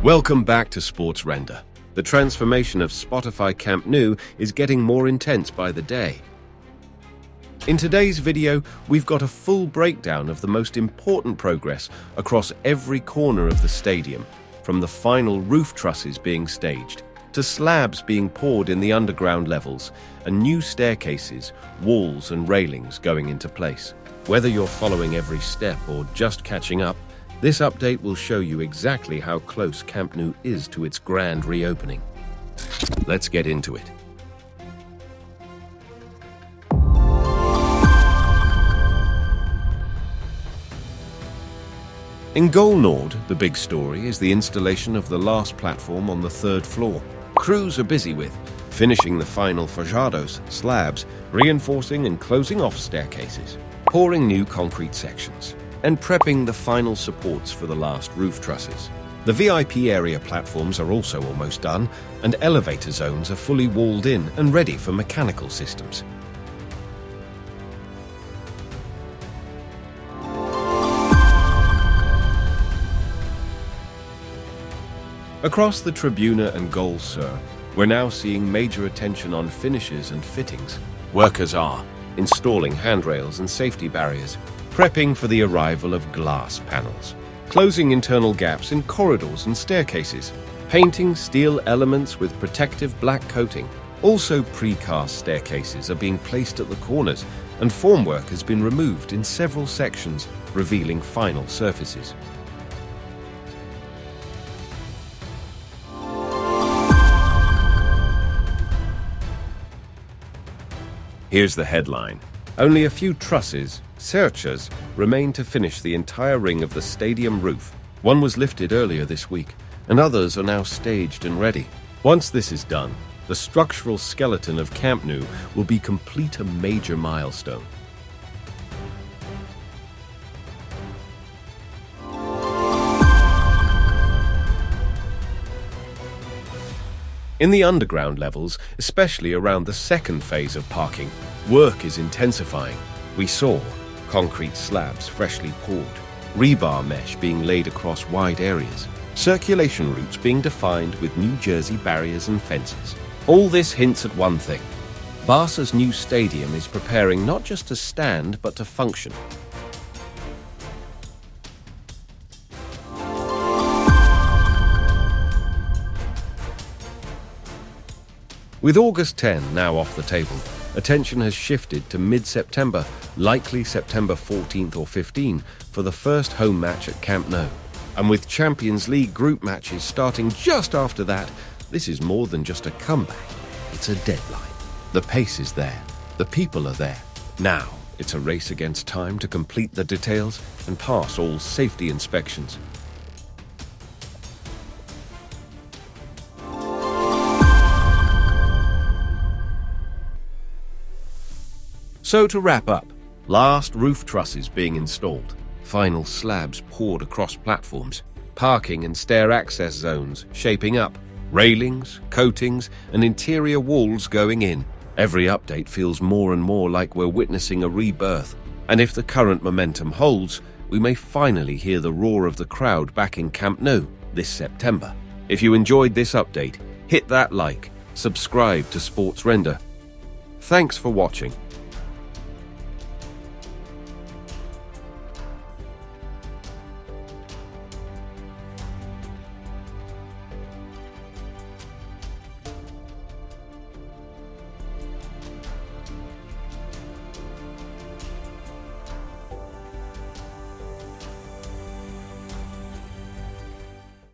Welcome back to Sports Render. The transformation of Spotify Camp Nou is getting more intense by the day. In today's video, we've got a full breakdown of the most important progress across every corner of the stadium, from the final roof trusses being staged, to slabs being poured in the underground levels, and new staircases, walls and railings going into place. Whether you're following every step or just catching up, this update will show you exactly how close Camp Nou is to its grand reopening. Let's get into it. In Gol Nord, the big story is the installation of the last platform on the third floor. Crews are busy with finishing the final forjados, slabs, reinforcing and closing off staircases, pouring new concrete sections, and prepping the final supports for the last roof trusses. The VIP area platforms are also almost done, and elevator zones are fully walled in and ready for mechanical systems. Across the Tribuna and Gol Sur, we're now seeing major attention on finishes and fittings. Workers are installing handrails and safety barriers, prepping for the arrival of glass panels, closing internal gaps in corridors and staircases, painting steel elements with protective black coating. Also, precast staircases are being placed at the corners, and formwork has been removed in several sections, revealing final surfaces. Here's the headline. Only a few trusses, cerchas, remain to finish the entire ring of the stadium roof. One was lifted earlier this week, and others are now staged and ready. Once this is done, the structural skeleton of Camp Nou will be complete, a major milestone. In the underground levels, especially around the second phase of parking, work is intensifying. We saw concrete slabs freshly poured, rebar mesh being laid across wide areas, circulation routes being defined with New Jersey barriers and fences. All this hints at one thing. Barca's new stadium is preparing not just to stand, but to function. With August 10 now off the table, attention has shifted to mid-September, likely September 14th or 15th, for the first home match at Camp Nou. And with Champions League group matches starting just after that, this is more than just a comeback, it's a deadline. The pace is there, the people are there. Now, it's a race against time to complete the details and pass all safety inspections. So to wrap up, last roof trusses being installed, final slabs poured across platforms, parking and stair access zones shaping up, railings, coatings and interior walls going in. Every update feels more and more like we're witnessing a rebirth, and if the current momentum holds, we may finally hear the roar of the crowd back in Camp Nou this September. If you enjoyed this update, hit that like, subscribe to Sports Render. Thanks for watching.